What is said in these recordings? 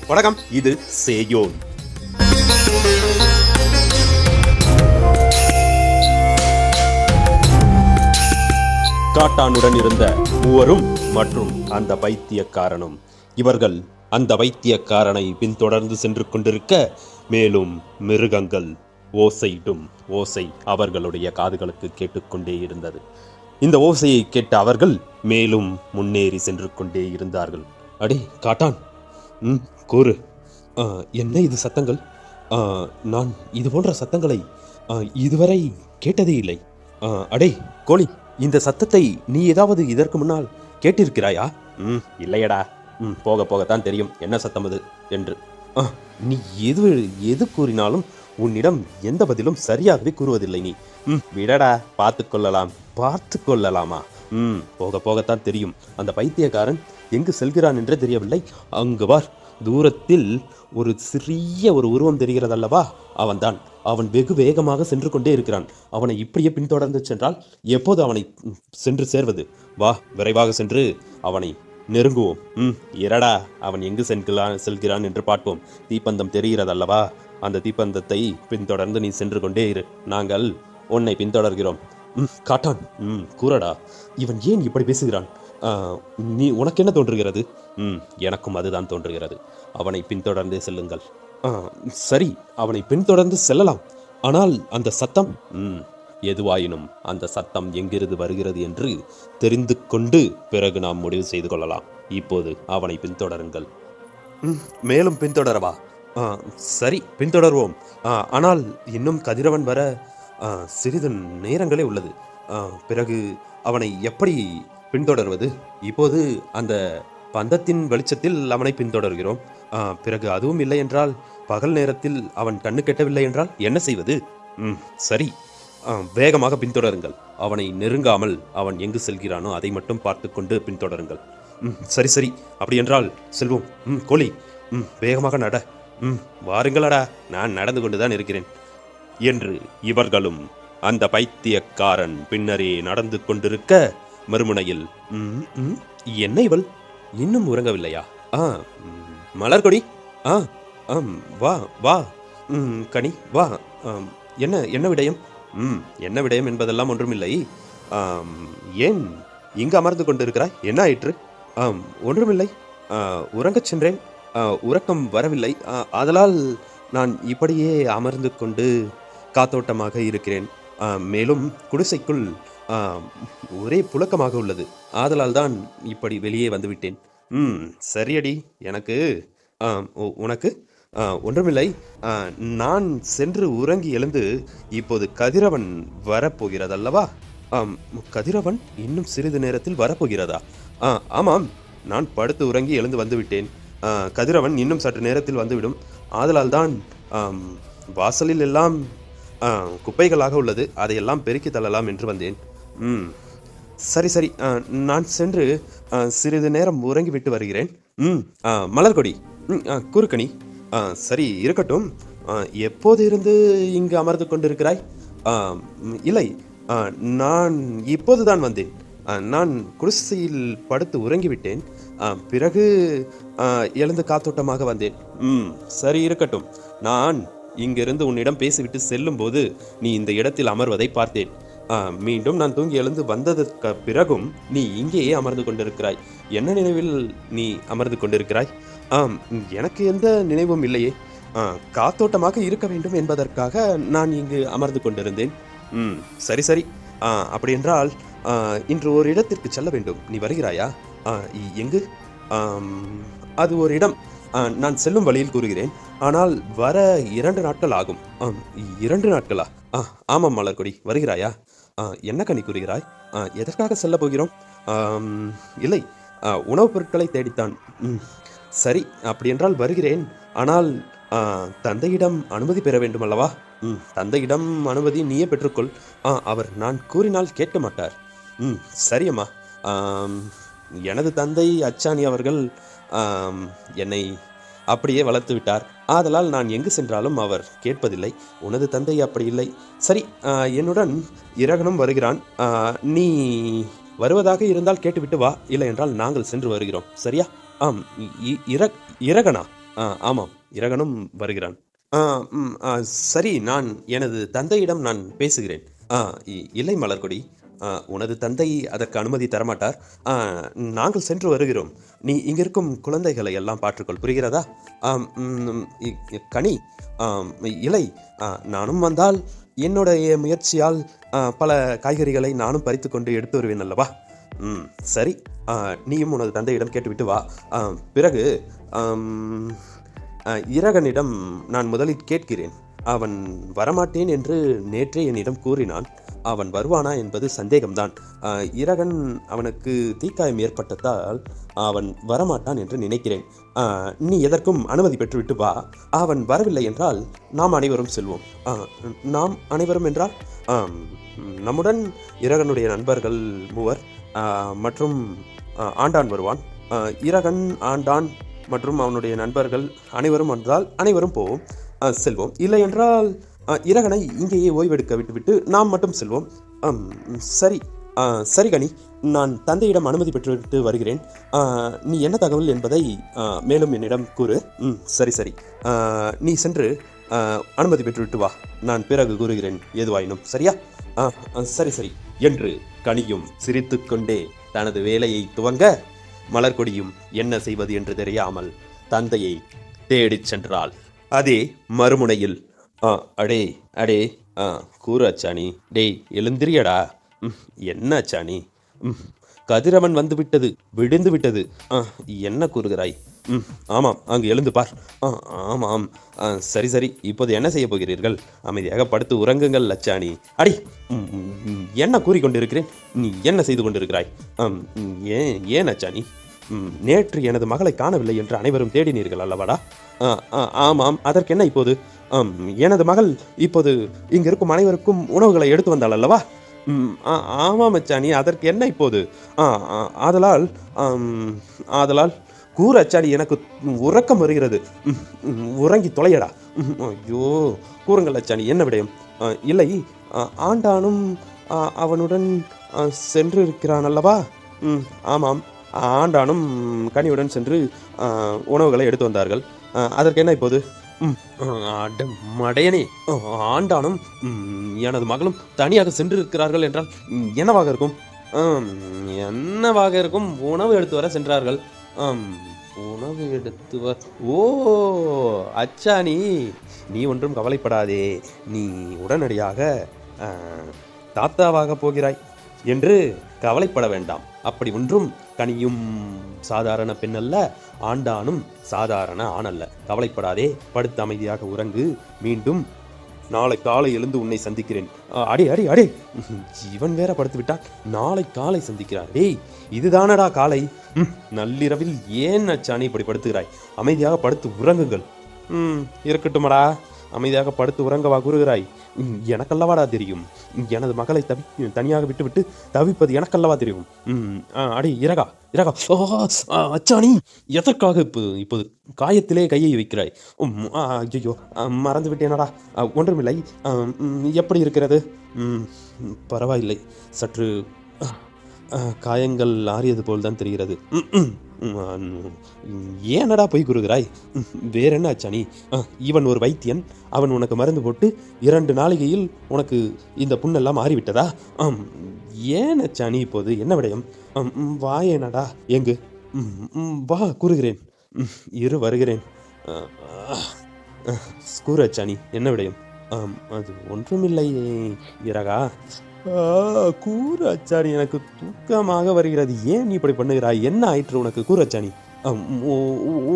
வணக்கம், இது சேயோன். காட்டானுடன் இருந்த மூவரும் மற்றும் அந்த வைத்தியக்காரனும். இவர்கள் அந்த வைத்தியக்காரனை பின்தொடர்ந்து சென்று கொண்டிருக்க, மேலும் மிருகங்கள் ஓசையிடும் ஓசை அவர்களுடைய காதுகளுக்கு கேட்டுக்கொண்டே இருந்தது. இந்த ஓசையை கேட்ட அவர்கள் மேலும் முன்னேறி சென்று கொண்டே இருந்தார்கள். அடே காட்டான், கூறு, என்ன இது சத்தங்கள்? நான் இது போன்ற சத்தங்களை இதுவரை கேட்டதே இல்லை. அடே கோழி, இந்த சத்தத்தை நீ ஏதாவது இதற்கு முன்னால் கேட்டிருக்கிறாயா? இல்லையடா. போக போகத்தான் தெரியும் என்ன சத்தம் அது என்று. நீ எது கூறினாலும் உன்னிடம் எந்த பதிலும் சரியாகவே கூறுவதில்லை நீ. விடடா, பார்த்து கொள்ளலாமா? போக போகத்தான் தெரியும். அந்த பைத்தியக்காரன் எங்கு செல்கிறான் என்றே தெரியவில்லை. அங்கு பார், தூரத்தில் ஒரு சிறிய உருவம் தெரிகிறதல்லவா? அவன்தான். அவன் வெகு வேகமாக சென்று கொண்டே இருக்கிறான். அவனை இப்படியே பின்தொடர்ந்து சென்றால் எப்போது அவனை சென்று சேர்வது? வா, விரைவாக சென்று அவனை நெருங்குவோம். இரடா, அவன் எங்கு செல்கிறான் என்று பார்ப்போம். தீப்பந்தம் தெரிகிறதல்லவா? அந்த தீப்பந்தத்தை பின்தொடர்ந்து நீ சென்று கொண்டே இரு. நாங்கள் உன்னை பின்தொடர்கிறோம். காட்டான், கூறடா, இவன் ஏன் இப்படி பேசுகிறான்? உனக்கு என்ன தோன்றுகிறது? எனக்கும் அதுதான் தோன்றுகிறது. அவனை பின்தொடர்ந்தே செல்லுங்கள். சரி, அவனை பின்தொடர்ந்து செல்லலாம். ஆனால் அந்த சத்தம், எதுவாயினும் அந்த சத்தம் எங்கிருந்து வருகிறது என்று தெரிந்து கொண்டு பிறகு நாம் முடிவு செய்து கொள்ளலாம். இப்போது அவனை பின்தொடருங்கள். மேலும் பின்தொடரவா? சரி, பின்தொடர்வோம். ஆனால் இன்னும் கதிரவன் வர சிறிது நேரங்களே உள்ளது. பிறகு அவனை எப்படி பின்தொடர்வது? இப்போது அந்த பந்தத்தின் வெளிச்சத்தில் அவனை பின்தொடர்கிறோம். பிறகு அதுவும் இல்லை என்றால், பகல் நேரத்தில் அவன் கண்ணு கெட்டவில்லை என்றால் என்ன செய்வது? சரி, வேகமாக பின்தொடருங்கள். அவனை நெருங்காமல் அவன் எங்கு செல்கிறானோ அதை மட்டும் பார்த்து கொண்டு பின்தொடருங்கள். சரி சரி, அப்படி என்றால் செல்வோம். கோழி, வேகமாக நட. வாருங்களடா, நான் நடந்து கொண்டுதான் இருக்கிறேன் என்று இவர்களும் அந்த பைத்தியக்காரன் பின்னரே நடந்து கொண்டிருக்க, மறுமுனையில் என்ன இவள் இன்னும் உறங்கவில்லையா? மலர்கொடி, வா வா, கனி வா. என்ன விடயம்? என்ன விடயம் என்பதெல்லாம் ஒன்றுமில்லை. ஏன் இங்கு அமர்ந்து கொண்டிருக்கிறாய்? என்ன ஆயிற்று? ஒன்றுமில்லை, உறங்கச் சென்றேன். உறக்கம் வரவில்லை. ஆதலால் நான் இப்படியே அமர்ந்து கொண்டு காத்தோட்டமாக இருக்கிறேன். மேலும் குடிசைக்குள் ஒரே புழக்கமாக உள்ளது. ஆதலால் தான் இப்படி வெளியே வந்துவிட்டேன். சரியடி. உனக்கு ஒன்றுமில்லை. நான் சென்று உறங்கி எழுந்து இப்போது கதிரவன் வரப்போகிறதல்லவா? கதிரவன் இன்னும் சிறிது நேரத்தில் வரப்போகிறதா? ஆமாம், நான் படுத்து உறங்கி எழுந்து வந்துவிட்டேன். கதிரவன் இன்னும் சற்று நேரத்தில் வந்துவிடும். ஆதலால் தான் வாசலில் எல்லாம் குப்பைகளாக உள்ளது, அதையெல்லாம் பெருக்கி தள்ளலாம் என்று வந்தேன். சரி சரி, நான் சென்று சிறிது நேரம் உறங்கிவிட்டு வருகிறேன். மலர்கொடி, குறுக்கணி, சரி இருக்கட்டும். எப்போது இருந்து இங்கு அமர்ந்து கொண்டிருக்கிறாய்? இல்லை, நான் இப்போதுதான் வந்தேன். நான் குடிசையில் படுத்து உறங்கிவிட்டேன். பிறகு எழுந்து காத்தோட்டமாக வந்தேன். சரி இருக்கட்டும். நான் இங்கிருந்து உன்னிடம் பேசிவிட்டு செல்லும் போது நீ இந்த இடத்தில் அமர்வதை பார்த்தேன். மீண்டும் நான் தூங்கி எழுந்து வந்ததற்கு பிறகும் நீ இங்கேயே அமர்ந்து கொண்டிருக்கிறாய். என்ன நினைவில் நீ அமர்ந்து கொண்டிருக்கிறாய்? எனக்கு எந்த நினைவும் இல்லையே. காத்தோட்டமாக இருக்க வேண்டும் என்பதற்காக நான் இங்கு அமர்ந்து கொண்டிருந்தேன். சரி சரி, அப்படி என்றால் இன்று ஒரு இடத்திற்கு செல்ல வேண்டும். நீ வருகிறாயா? எங்கு? அது ஒரு இடம். நான் செல்லும் வழியில் கூறுகிறேன். ஆனால் வர 2 நாட்கள் ஆகும். 2 நாட்களா? ஆமாம் மலர்கொடி, வருகிறாயா? என்ன கனி கூறுகிறாய்? எதற்காக செல்ல போகிறோம்? இல்லை, உணவுப் பொருட்களை தேடித்தான். சரி, அப்படி என்றால் வருகிறேன். ஆனால் தந்தையிடம் அனுமதி பெற வேண்டும் அல்லவா? தந்தையிடம் அனுமதி நீயே பெற்றுக்கொள். அவர் நான் கூறினால் கேட்க மாட்டார். சரியம்மா. எனது தந்தை அச்சாணி அவர்கள் என்னை அப்படியே வளர்த்து விட்டார். ஆதலால் நான் எங்கு சென்றாலும் அவர் கேட்பதில்லை. உனது தந்தை அப்படி இல்லை. சரி, என்னுடன் இரகனும் வருகிறான். நீ வருவதாக இருந்தால் கேட்டுவிட்டு வா, இல்லை என்றால் நாங்கள் சென்று வருகிறோம். சரியா? இரகனா? ஆமாம், இரகனும் வருகிறான். ஆ, சரி, நான் எனது தந்தையிடம் நான் பேசுகிறேன். ஆ, இல்லை மலர்கொடி, உனது தந்தை அதற்கு அனுமதி தரமாட்டார். ஆ, நாங்கள் சென்று வருகிறோம். நீ இங்கிருக்கும் குழந்தைகளை எல்லாம் பார்த்துக்கொள், புரிகிறதா? கனி, இலை, நானும் வந்தால் என்னுடைய முயற்சியால் பல காய்கறிகளை நானும் பறித்து கொண்டு எடுத்து வருவேன் அல்லவா? சரி, நீயும் உனது தந்தையிடம் கேட்டுவிட்டு வா. பிறகு இரகனிடம் நான் முதலில் கேட்கிறேன். அவன் வரமாட்டேன் என்று நேற்றே என்னிடம் கூறினான். அவன் வருவானா என்பது சந்தேகம்தான். இரகன் அவனுக்கு தீக்காயம் ஏற்பட்டதால் அவன் வரமாட்டான் என்று நினைக்கிறேன். நீ எதற்கும் அனுமதி பெற்றுவிட்டு வா. அவன் வரவில்லை என்றால் நாம் அனைவரும் செல்வோம். நாம் அனைவரும் என்றால் நம்முடன் இரகனுடைய நண்பர்கள் 3 மற்றும் ஆண்டான் வருவான். இரகன், ஆண்டான் மற்றும் அவனுடைய நண்பர்கள் அனைவரும் வந்தால் அனைவரும் போவோம், செல்வோம். இல்லை என்றால் இரகனை இங்கேயே ஓய்வெடுக்க விட்டுவிட்டு நாம் மட்டும் செல்வோம். சரி, சரி கனி, நான் தந்தையிடம் அனுமதி பெற்றுவிட்டு வருகிறேன். நீ என்ன தகவல் என்பதை மேலும் என்னிடம் கூறு. சரி சரி, நீ சென்று அனுமதி பெற்றுவிட்டு வா. நான் பிறகு கூறுகிறேன் எதுவாயினும். சரியா? சரி சரி என்று கனியும் சிரித்துக்கொண்டே தனது வேலையை துவங்க, மலர்கொடியும் என்ன செய்வது என்று தெரியாமல் தந்தையை தேடிச் சென்றாள். அதே மறுமுனையில் அடே அடே கூறு அச்சாணி, டேய் எழுந்திரியடா. என்ன அச்சாணி? கதிரவன் வந்து விட்டது, விடிந்து விட்டது. என்ன கூறுகிறாய்? ஆமாம், அங்கு எழுந்து பார். ஆமாம், சரி சரி, இப்போது என்ன செய்ய போகிறீர்கள்? அமைதியாக படுத்து உறங்குங்கள் அச்சாணி. அடி, என்ன கூறிக்கொண்டிருக்கிறேன்? நீ என்ன செய்து கொண்டிருக்கிறாய்? ஏன் அச்சாணி? நேற்று எனது மகளை காணவில்லை என்று அனைவரும் தேடினீர்கள் அல்லவாடா? ஆமாம், அதற்கு என்ன இப்போது? எனது மகள் இப்போது இங்கிருக்கும் அனைவருக்கும் உணவுகளை எடுத்து வந்தாள் அல்லவா? ஆமாம் அச்சாணி, அதற்கு என்ன இப்போது? ஆதலால் ஆதலால் கூறு அச்சாணி, எனக்கு உறக்கம் வருகிறது. உறங்கி தொலையடா. ஐயோ, கூறுங்கள் அச்சாணி, என்ன விடயம்? இல்லை, ஆண்டானும் அவனுடன் சென்று இருக்கிறான் அல்லவா? ஆமாம், ஆண்டானும் கனியுடன் சென்று உணவுகளை எடுத்து வந்தார்கள். அதற்கு என்ன இப்போது? மடையனே, ஆண்டானும் எனது மகளும் தனியாக சென்றிருக்கிறார்கள் என்றால் என்னவாக இருக்கும்? என்னவாக இருக்கும்? உணவு எடுத்து வர சென்றார்கள். உணவு எடுத்து வர? ஓ அச்சாணி, நீ ஒன்றும் கவலைப்படாதே. நீ உடனடியாக தாத்தாவாக போகிறாய் என்று கவலைப்பட வேண்டாம். அப்படி ஒன்றும் கனியும் சாதாரண பெண் அல்ல, ஆண்டானும் சாதாரண ஆண் அல்ல. கவலைப்படாதே, படுத்து அமைதியாக உறங்கு. மீண்டும் நாளை காலை எழுந்து உன்னை சந்திக்கிறேன். அடே அடே அடே, இவன் வேற படுத்து விட்டான். நாளை காலை சந்திக்கிறார். டேய், இதுதானடா காலை? நள்ளிரவில் ஏன் அச்சாணி இப்படி படுத்துகிறாய்? அமைதியாக படுத்து உறங்குங்கள். இருக்கட்டுமடா, அமைதியாக படுத்து உறங்கவா கூறுகிறாய்? எனக்கல்லவாடா தெரியும். எனது மகளை தனியாக விட்டுவிட்டு தவிப்பது எனக்கல்லவா தெரியும். அடி இரகா இரகா. அச்சாணி, எதற்காக இப்போது காயத்திலே கையை வைக்கிறாய்? ஐயோ, மறந்து விட்டேனடா. ஒன்றுமில்லை. எப்படி இருக்கிறது? பரவாயில்லை, சற்று காயங்கள் ஆறியது போல்தான் தெரிகிறது. ஏனடா போய் கூறுகிறாய்? வேற என்ன அச்சாணி? இவன் ஒரு வைத்தியன். அவன் உனக்கு மருந்து போட்டு 2 நாளிகையில் உனக்கு இந்த புண்ணெல்லாம் மாறிவிட்டதா? ஏன் அச்சாணி இப்போது என்ன விடயம்? வாயேனடா. எங்கு? வா, கூறுகிறேன். இரு வருகிறேன். கூறு அச்சாணி, என்ன விடயம்? அது ஒன்றுமில்லை இரகா. கூறு அச்சாணி, எனக்கு தூக்கமாக வருகிறது. ஏன் நீ இப்படி பண்ணுகிறாய்? என்ன ஆயிற்று உனக்கு? கூறு அச்சாணி.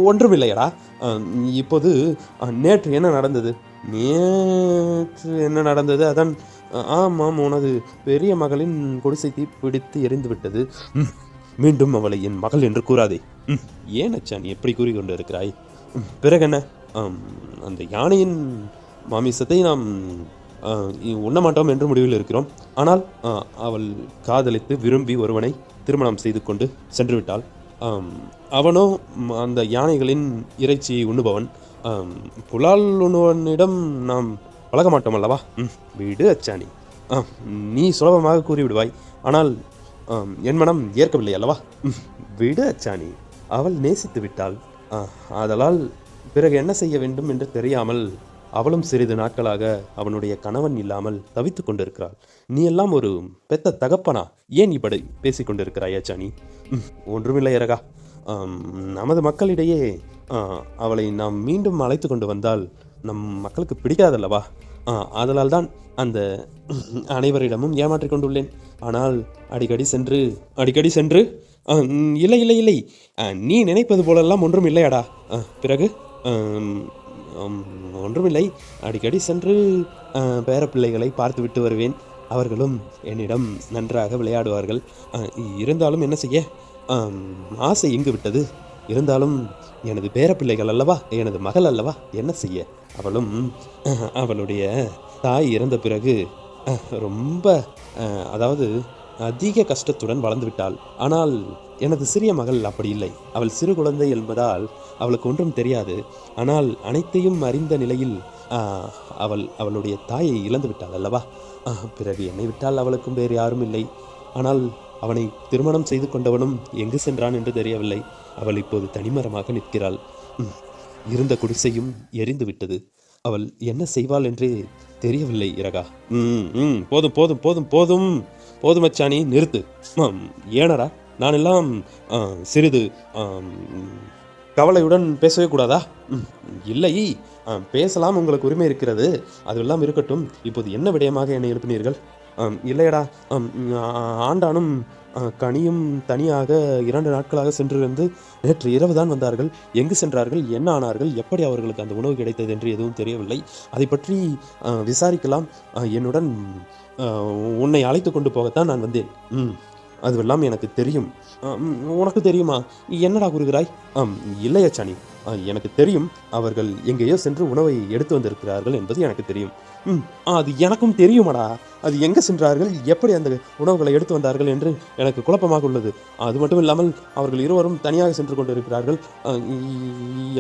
ஒன்றுமில்லையடா. இப்போது நேற்று என்ன நடந்தது? நேற்று என்ன நடந்தது? அதான், ஆமாம், உனது பெரிய மகளின் குடிசை தீ பிடித்து எரிந்து விட்டது. மீண்டும் அவளை என் மகள் என்று கூறாதே. ஏன் அச்சாணி எப்படி கூறிக்கொண்டு இருக்கிறாய்? பிறகு என்ன? அந்த யானையின் மாமிசத்தை நாம் உண்ண மாட்டோம் என்று முடிவில் இருக்கிறோம். ஆனால் அவள் காதலித்து விரும்பி ஒருவனை திருமணம் செய்து கொண்டு சென்று விட்டாள். அவனோ அந்த யானைகளின் இறைச்சியை உண்ணுபவன். புலால் உண்ணுவனிடம் நாம் பழக மாட்டோம் அல்லவா? விடு அச்சாணி, நீ சுலபமாக கூறிவிடுவாய். ஆனால் என் மனம் ஏற்கவில்லை அல்லவா? விடு அச்சாணி, அவள் நேசித்து விட்டாள். ஆதலால் பிறகு என்ன செய்ய வேண்டும் என்று தெரியாமல் அவளும் சிறிது நாட்களாக அவனுடைய கணவன் இல்லாமல் தவித்து கொண்டிருக்கிறாள். நீ எல்லாம் ஒரு பெத்த தகப்பனா? ஏன் இப்படி பேசிக் கொண்டிருக்கிறாய் அச்சானி? ஒன்றுமில்லை இரகா. நமது மக்களிடையே அவளை நாம் மீண்டும் அழைத்து கொண்டு வந்தால் நம் மக்களுக்கு பிடிக்காதல்லவா? அதனால் தான் அந்த அனைவரிடமும் ஏமாற்றிக் கொண்டுள்ளேன். ஆனால் அடிக்கடி சென்று இல்லை இல்லை இல்லை, நீ நினைப்பது போலெல்லாம் ஒன்றும் இல்லையாடா. பிறகு ஒன்றுமில்லை, அடிக்கடி சென்று பேரப்பிள்ளைகளை பார்த்து விட்டு வருவேன். அவர்களும் என்னிடம் நன்றாக விளையாடுவார்கள். இருந்தாலும் என்ன செய்ய, ஆசை எங்கு விட்டது? இருந்தாலும் எனது பேரப்பிள்ளைகள் அல்லவா, எனது மகள் அல்லவா, என்ன செய்ய? அவளும் அவளுடைய தாய் இறந்த பிறகு ரொம்ப அதாவது அதிக கஷ்டத்துடன் வளர்ந்து விட்டாள். ஆனால் எனது சிறிய மகள் அப்படி இல்லை. அவள் சிறு குழந்தை என்பதால் அவளுக்கு ஒன்றும் தெரியாது. ஆனால் அனைத்தையும் அறிந்த நிலையில் அவளுடைய தாயை இழந்து விட்டாள் அல்லவா? பிறகு என்னை விட்டால் அவளுக்கும் வேறு யாரும் இல்லை. ஆனால் அவனை திருமணம் செய்து கொண்டவனும் எங்கு சென்றான் என்று தெரியவில்லை. அவள் இப்போது தனிமரமாக நிற்கிறாள். இருந்த குடிசையும் எரிந்து விட்டது. அவள் என்ன செய்வாள் என்றே தெரியவில்லை இரகா. போதும் போதும் போதும் போதும் போதும் அச்சானி, நிறுத்து. ஏனடா, நான் எல்லாம் சிறிது கவலையுடன் பேசவே கூடாதா? இல்லை, பேசலாம், உங்களுக்கு உரிமை இருக்கிறது. அதெல்லாம் இருக்கட்டும். இப்போது என்ன விடயமாக என்னை எழுப்பினீர்கள்? இல்லையடா, ஆண்டானும் கனியும் தனியாக 2 நாட்களாக சென்றிருந்து நேற்று இரவு தான் வந்தார்கள். எங்கு சென்றார்கள், என்ன ஆனார்கள், எப்படி அவர்களுக்கு அந்த உணவு கிடைத்தது என்று எதுவும் தெரியவில்லை. அதை பற்றி விசாரிக்கலாம். என்னுடன் உன்னை அழைத்து கொண்டு போகத்தான் நான் வந்தேன். அதுவெல்லாம் எனக்கு தெரியும். உனக்கு தெரியுமா? என்னடா கூறுகிறாய்? இல்லை அச்சானி, எனக்கு தெரியும். அவர்கள் எங்கேயோ சென்று உணவை எடுத்து வந்திருக்கிறார்கள் என்பது எனக்கு தெரியும். அது எனக்கும் தெரியுமாடா. அது எங்கே சென்றார்கள், எப்படி அந்த உணவுகளை எடுத்து வந்தார்கள் என்று எனக்கு குழப்பமாக உள்ளது. அது மட்டும் இல்லாமல் அவர்கள் இருவரும் தனியாக சென்று கொண்டிருக்கிறார்கள்.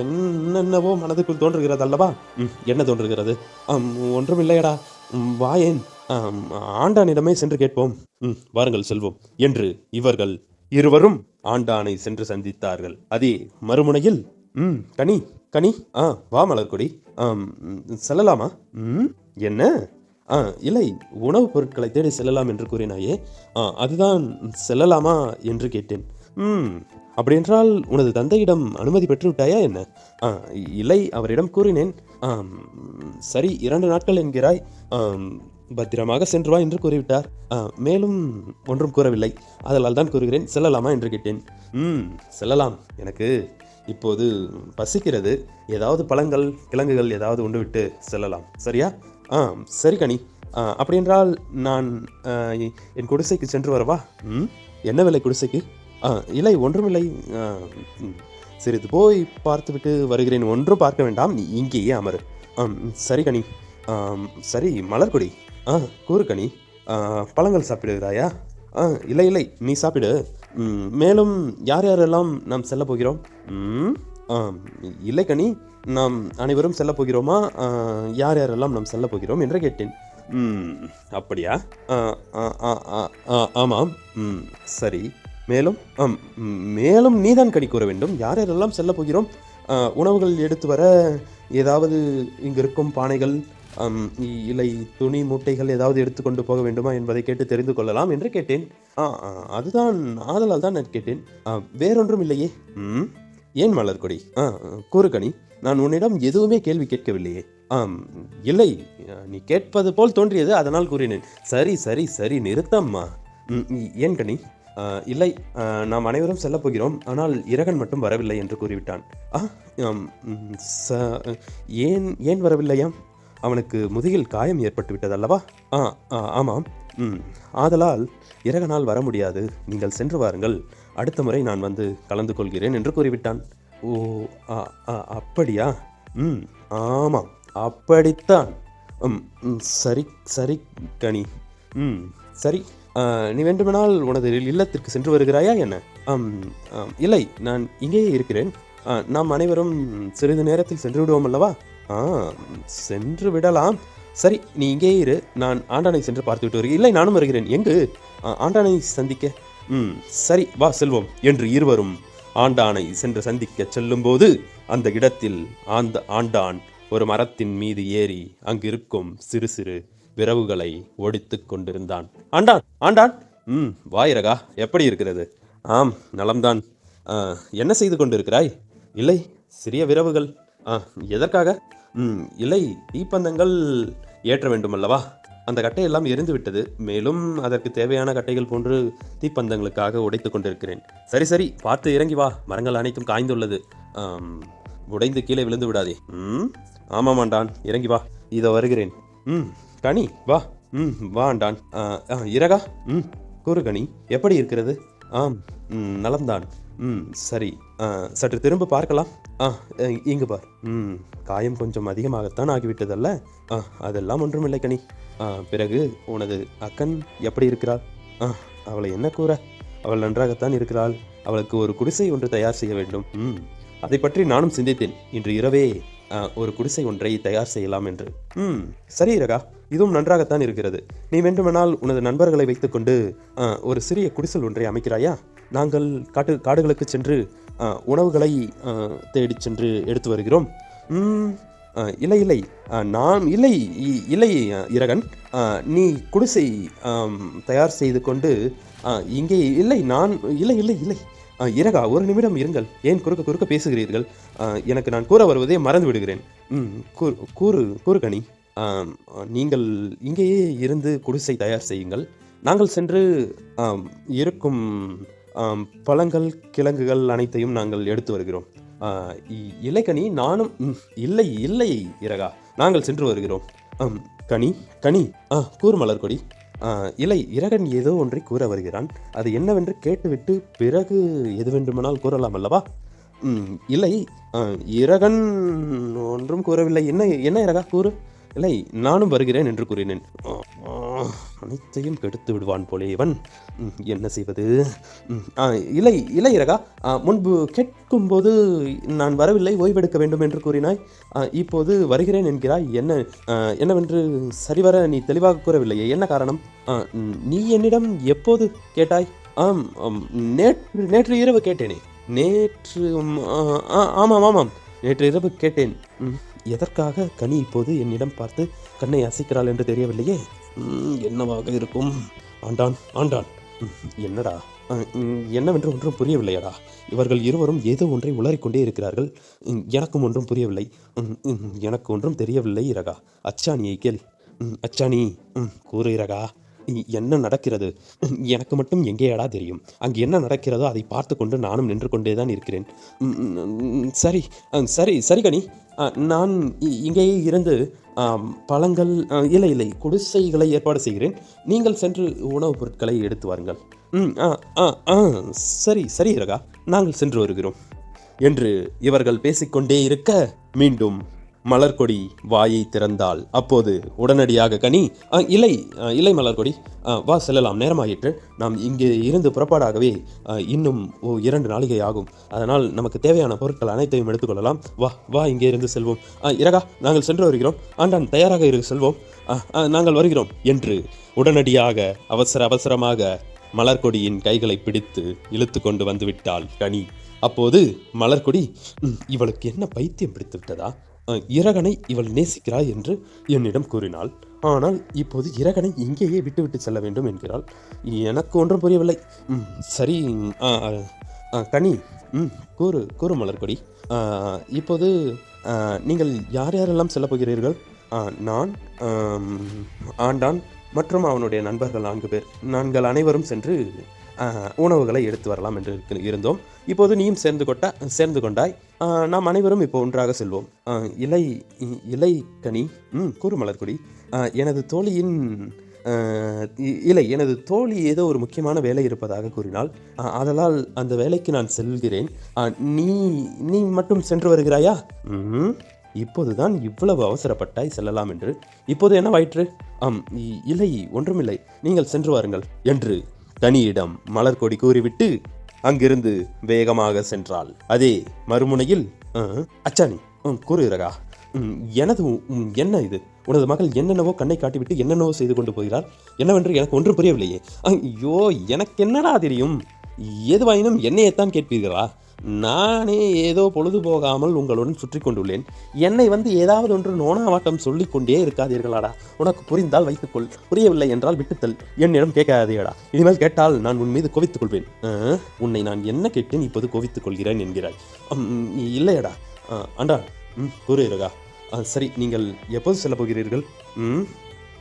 என்னென்னவோ மனதுக்குள் தோன்றுகிறது அல்லவா? என்ன தோன்றுகிறது? ஒன்றுமில்லையடா, வாயேன், ஆண்டானிடமே சென்று கேட்போம். வாருங்கள் செல்வோம் என்று இவர்கள் இருவரும் ஆண்டானை சென்று சந்தித்தார்கள். அதே மறுமுனையில் கனி கனி வா மலர்கொடி, செல்லலாமா? என்ன? இல்லை, உணவுப் பொருட்களை தேடி செல்லலாம் என்று கூறினாயே, அதுதான் செல்லலாமா என்று கேட்டேன். அப்படியென்றால் உனது தந்தையிடம் அனுமதி பெற்று விட்டாயா என்ன? இல்லை, அவரிடம் கூறினேன். சரி, 2 நாட்கள் என்கிறாய், பத்திரமாக சென்று வா என்று கூறிவிட்டார். மேலும் ஒன்றும் கூறவில்லை. அதனால் தான் கூறுகிறேன், செல்லலாமா என்று கேட்டேன். செல்லலாம். எனக்கு இப்போது பசிக்கிறது. ஏதாவது பழங்கள் கிழங்குகள் ஏதாவது உண்டு விட்டு செல்லலாம். சரியா? சரி கனி. அப்படியென்றால் நான் என் குடிசைக்கு சென்று வரவா? என்ன விலை குடிசைக்கு? இல்லை, ஒன்றுமில்லை, சிறிது போய் பார்த்துவிட்டு வருகிறேன். ஒன்றும் பார்க்க வேண்டாம், நீ இங்கேயே அமரு. சரி கனி. சரி மலர்கொடி, கூறு கனி, பழங்கள் சாப்பிடுகிறாயா? இல்லை இல்லை, நீ சாப்பிடு. மேலும் யார் யாரெல்லாம் நாம் செல்ல போகிறோம்? இல்லை கனி, நாம் அனைவரும் செல்ல போகிறோமா? யார் யாரெல்லாம் நாம் செல்ல போகிறோம் என்று கேட்டேன். அப்படியா? ஆமாம். சரி, மேலும்? மேலும் நீதான் கனி கூற வேண்டும். யார் யாரெல்லாம் செல்ல போகிறோம்? உணவுகள் எடுத்து வர ஏதாவது இங்கு இருக்கும் பானைகள், இல்லை துணி மூட்டைகள் ஏதாவது எடுத்துக்கொண்டு போக வேண்டுமா என்பதை கேட்டு தெரிந்து கொள்ளலாம் என்று கேட்டேன். அதுதான், ஆதலால் தான் நான் கேட்டேன். வேறொன்றும் இல்லையே. ஏன் மலர்கொடி? கூறு கனி, நான் உன்னிடம் எதுவுமே கேள்வி கேட்கவில்லையே. இல்லை, நீ கேட்பது போல் தோன்றியது, அதனால் கூறினேன். சரி சரி சரி, நிறுத்தம்மா. ஏன் கனி? இல்லை, நாம் அனைவரும் செல்ல போகிறோம். ஆனால் இரகன் மட்டும் வரவில்லை என்று கூறிவிட்டான். ஏன் வரவில்லையாம்? அவனுக்கு முதுகில் காயம் ஏற்பட்டு விட்டதல்லவா? ஆமாம். ஆதலால் இரகனால் வர முடியாது. நீங்கள் சென்று வாருங்கள், அடுத்த முறை நான் வந்து கலந்து கொள்கிறேன் என்று கூறிவிட்டான். ஓ, அப்படியா? ஆமாம், அப்படித்தான். சரி சரி கனி. சரி, நீ வேண்டுமானால் உனது இல்லத்திற்கு சென்று வருகிறாயா என்ன? இல்லை, நான் இங்கேயே இருக்கிறேன். நாம் அனைவரும் சிறிது நேரத்தில் சென்று விடுவோம் அல்லவா? சென்று விடலாம். சரி, நீ இங்கே இரு, நான் ஆண்டானை சென்று பார்த்து விட்டு வருகிறேன். இல்லை, நானும் வருகிறேன். எங்கு? ஆண்டானை சந்திக்க. சரி, வா செல்வோம் என்று இருவரும் ஆண்டானை சென்று சந்திக்க செல்லும் போது அந்த இடத்தில் ஆண்டான் ஒரு மரத்தின் மீது ஏறி அங்கிருக்கும் சிறு சிறு விரவுகளை ஒடித்து கொண்டிருந்தான். ஆண்டான், ஆண்டான். வாயிரகா, எப்படி இருக்கிறது? ஆம், நலம்தான். என்ன செய்து கொண்டிருக்கிறாய்? இல்லை, சிறிய விரவுகள். எதற்காக? இல்லை, தீப்பந்தங்கள் ஏற்ற வேண்டுமல்லவா? அந்த கட்டையெல்லாம் எரிந்து விட்டது. மேலும் அதற்கு தேவையான கட்டைகள் போன்று தீப்பந்தங்களுக்காக உடைத்து கொண்டிருக்கிறேன். சரி சரி, பார்த்து இறங்கி வா. மரங்கள் அனைத்தும் காய்ந்துள்ளது. உடைந்து கீழே விழுந்து விடாதே. ஆமாமாண்டான், இறங்கி வா. இதோ வருகிறேன். கனி, வா. வாண்டான். இரகா, கூறு கனி, எப்படி இருக்கிறது? ஆம், நலம்தான். சரி, சற்று திரும்ப பார்க்கலாம். இங்கு பார். காயம் கொஞ்சம் அதிகமாகத்தான் ஆகிவிட்டதல்ல? அதெல்லாம் ஒன்றுமில்லை கனி. பிறகு உனது அக்கன் எப்படி இருக்கிறாள்? அவளை என்ன கூற? அவள் நன்றாகத்தான் இருக்கிறாள். அவளுக்கு ஒரு குடிசை ஒன்று தயார் செய்ய வேண்டும். அதை பற்றி நானும் சிந்தித்தேன். இன்று இரவே ஒரு குடிசை ஒன்றை தயார் செய்யலாம் என்று. சரி இரகா, இதுவும் நன்றாகத்தான் இருக்கிறது. நீ வேண்டுமானால் உனது நண்பர்களை வைத்துக்கொண்டு ஒரு சிறிய குடிசல் ஒன்றை அமைக்கிறாயா? நாங்கள் காடுகளுக்கு சென்று உணவுகளை தேடி சென்று எடுத்து வருகிறோம். இல்லை இல்லை, நான் இல்லை இல்லை இரகன், நீ குடிசை தயார் செய்து கொண்டு இங்கே இல்லை, நான் இல்லை இல்லை இல்லை. இரகா, ஒரு நிமிடம் இருங்கள். ஏன் குறுக்க பேசுகிறீர்கள்? எனக்கு நான் கூற வருவதே மறந்து விடுகிறேன். கூறு கனி. நீங்கள் இங்கேயே இருந்து குடிசை தயார் செய்யுங்கள். நாங்கள் சென்று இருக்கும் பழங்கள் கிழங்குகள் அனைத்தையும் நாங்கள் எடுத்து வருகிறோம். இல்லை கனி, நானும் இல்லை இல்லை இரகா, நாங்கள் சென்று வருகிறோம். கனி, கூறு மலர்கொடி. இல்லை, இரகன் ஏதோ ஒன்றை கூற வருகிறான். அது என்னவென்று கேட்டுவிட்டு பிறகு எது வேண்டுமானால் கூறலாம் அல்லவா? இல்லை, இரகன் ஒன்றும் கூறவில்லை. என்ன இரகா, கூறு. இல்லை, நானும் வருகிறேன் என்று கூறினேன். அனைத்தையும் கெடுத்து விடுவான் போலே இவன். என்ன செய்வது? இல்லை இல்லை இரகா, முன்பு கேட்கும்போது நான் வரவில்லை, ஓய்வெடுக்க வேண்டும் என்று கூறினாய். இப்போது வருகிறேன் என்கிறாய். என்னவென்று சரிவர நீ தெளிவாக கூறவில்லையே, என்ன காரணம்? நீ என்னிடம் எப்போது கேட்டாய்? நேற்று இரவு கேட்டேனே. ஆமாம், நேற்று இரவு கேட்டேன். எதற்காக கனி இப்போது என்னிடம் பார்த்து கண்ணை அசைக்கிறாள் என்று தெரியவில்லையே. என்னவாக இருக்கும்? ஆண்டான், என்னடா? என்னவென்று ஒன்றும் புரியவில்லையடா. இவர்கள் இருவரும் ஏதோ ஒன்றை உளறிக்கொண்டே இருக்கிறார்கள். எனக்கும் ஒன்றும் புரியவில்லை. எனக்கு ஒன்றும் தெரியவில்லை இரகா. அச்சாணியை கேள். அச்சாணி, கூறு இரகா, என்ன நடக்கிறது? எனக்கு மட்டும் எங்கேயடா தெரியும்? அங்கு என்ன நடக்கிறதோ அதை பார்த்து கொண்டு நானும் நின்று கொண்டே தான் இருக்கிறேன். சரி சரி சரி கனி, நான் இங்கேயே இருந்து பழங்கள் இல்லை குடிசைகளை ஏற்பாடு செய்கிறேன். நீங்கள் சென்று உணவுப் பொருட்களை எடுத்து வாருங்கள். சரி சரி இரகா, நாங்கள் சென்று வருகிறோம் என்று இவர்கள் பேசிக்கொண்டே இருக்க மீண்டும் மலர்கொடி வாயை திறந்தாள். அப்போது உடனடியாக கனி, இல்லை மலர்கொடி, வா செல்லலாம், நேரமாயிற்று. நாம் இங்கே இருந்து புறப்பாடாகவே இன்னும் 2 நாளிகை ஆகும். அதனால் நமக்கு தேவையான பொருட்கள் அனைத்தையும் எடுத்துக்கொள்ளலாம். வா இங்கே இருந்து செல்வோம். இரகா, நாங்கள் சென்று வருகிறோம். ஆண்டான், தயாராக இரு, செல்வோம். நாங்கள் வருகிறோம் என்று உடனடியாக அவசரமாக மலர்கொடியின் கைகளை பிடித்து இழுத்து கொண்டு வந்து விட்டாள் கனி. அப்போது மலர்கொடி, இவளுக்கு என்ன பைத்தியம் பிடித்து விட்டதா? இரகனை இவள் நேசிக்கிறாள் என்று என்னிடம் கூறினாள். ஆனால் இப்போது இரகனை இங்கேயே விட்டுவிட்டு செல்ல வேண்டும் என்கிறாள். எனக்கு ஒன்றும் புரியவில்லை. சரி கனி, கூறு மலர்கொடி. இப்போது நீங்கள் யாரெல்லாம் செல்ல போகிறீர்கள்? நான், ஆண்டான் மற்றும் அவனுடைய நண்பர்கள் 4 பேர். நாங்கள் அனைவரும் சென்று உணவுகளை எடுத்து வரலாம் என்று இருந்தோம். இப்போது நீயும் சேர்ந்து கொண்டாய். நாம் அனைவரும் இப்போ ஒன்றாக செல்வோம். இலை கனி, கூறு மலர்கொடி. எனது தோழி ஏதோ ஒரு முக்கியமான வேலை இருப்பதாக கூறினாள். அதனால் அந்த வேலைக்கு நான் செல்கிறேன். நீ மட்டும் சென்று வருகிறாயா? இப்போதுதான் இவ்வளவு அவசரப்பட்டாய் செல்லலாம் என்று. இப்போது என்னவாயிற்று? இல்லை, ஒன்றுமில்லை, நீங்கள் சென்று வாருங்கள் என்று கனியிடம் மலர்கொடி கூறிவிட்டு அங்கிருந்து வேகமாக சென்றாள். அதே மறுமுனையில், அச்சாணி, கூறு இரகா, என்ன இது? உனது மகள் என்னென்னவோ கண்ணை காட்டிவிட்டு என்னென்னவோ செய்து கொண்டு போகிறாள். என்னவென்று எனக்கு ஒன்றும் புரியவில்லையே. ஐயோ, எனக்கு என்னடா தெரியும்? எதுவாயினும் என்னையத்தான் கேட்பீர்களா? நானே ஏதோ பொழுது போகாமல் உங்களுடன் சுற்றி கொண்டுள்ளேன். என்னை வந்து ஏதாவது ஒன்று நோனாவாட்டம் சொல்லிக் கொண்டே இருக்காதீர்களாடா. உனக்கு புரிந்தால் வைத்துக்கொள், புரியவில்லை என்றால் விட்டுத்தல். என்னிடம் கேட்காதேடா. இனிமேல் கேட்டால் நான் உன் மீது கோவித்துக் கொள்வேன். உன்னை நான் என்ன கேட்டேன் இப்போது கோவித்துக் கொள்கிறேன் என்கிறாய்? இல்லையடா. ஆண்டாள், கூறுகிறகா? சரி, நீங்கள் எப்போது செல்ல போகிறீர்கள்?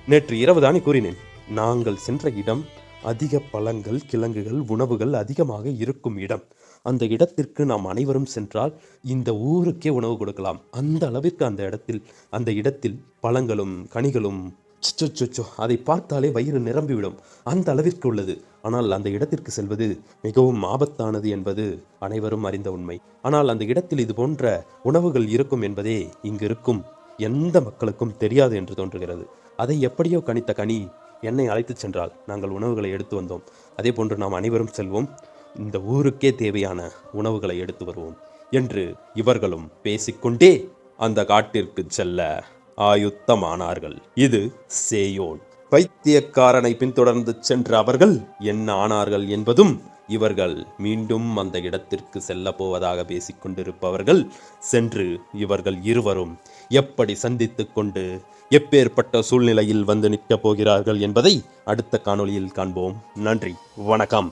நேற்று இரவு தானே கூறினேன். நாங்கள் சென்ற இடம் அதிக பழங்கள், கிழங்குகள், உணவுகள் அதிகமாக இருக்கும் இடம். அந்த இடத்திற்கு நாம் அனைவரும் சென்றால் இந்த ஊருக்கே உணவு கொடுக்கலாம். அந்த அளவிற்கு அந்த இடத்தில் பழங்களும் கனிகளும் அதை பார்த்தாலே வயிறு நிரம்பிவிடும். அந்த அளவிற்கு உள்ளது. ஆனால் அந்த இடத்திற்கு செல்வது மிகவும் ஆபத்தானது என்பது அனைவரும் அறிந்த உண்மை. ஆனால் அந்த இடத்தில் இது போன்ற உணவுகள் இருக்கும் என்பதே இங்கு இருக்கும் எந்த மக்களுக்கும் தெரியாது என்று தோன்றுகிறது. அதை எப்படியோ கணித்த கனி என்னை அழைத்துச் சென்றால் நாங்கள் உணவுகளை எடுத்து வந்தோம். அதே போன்று நாம் அனைவரும் செல்வோம், இந்த ஊருக்கே தேவையான உணவுகளை எடுத்து வருவோம் என்று இவர்களும் பேசிக்கொண்டே அந்த காட்டிற்கு செல்ல ஆயுத்தமானார்கள். இது சேயோன். பைத்தியக்காரனை பின்தொடர்ந்து சென்ற அவர்கள் என்ன ஆனார்கள் என்பதும், இவர்கள் மீண்டும் அந்த இடத்திற்கு செல்ல போவதாக பேசிக்கொண்டிருப்பவர்கள் சென்று இவர்கள் இருவரும் எப்படி சந்தித்துக் கொண்டு எப்பேற்பட்ட சூழ்நிலையில் வந்து நிற்கப் போகிறார்கள் என்பதை அடுத்த காணொளியில் காண்போம். நன்றி, வணக்கம்.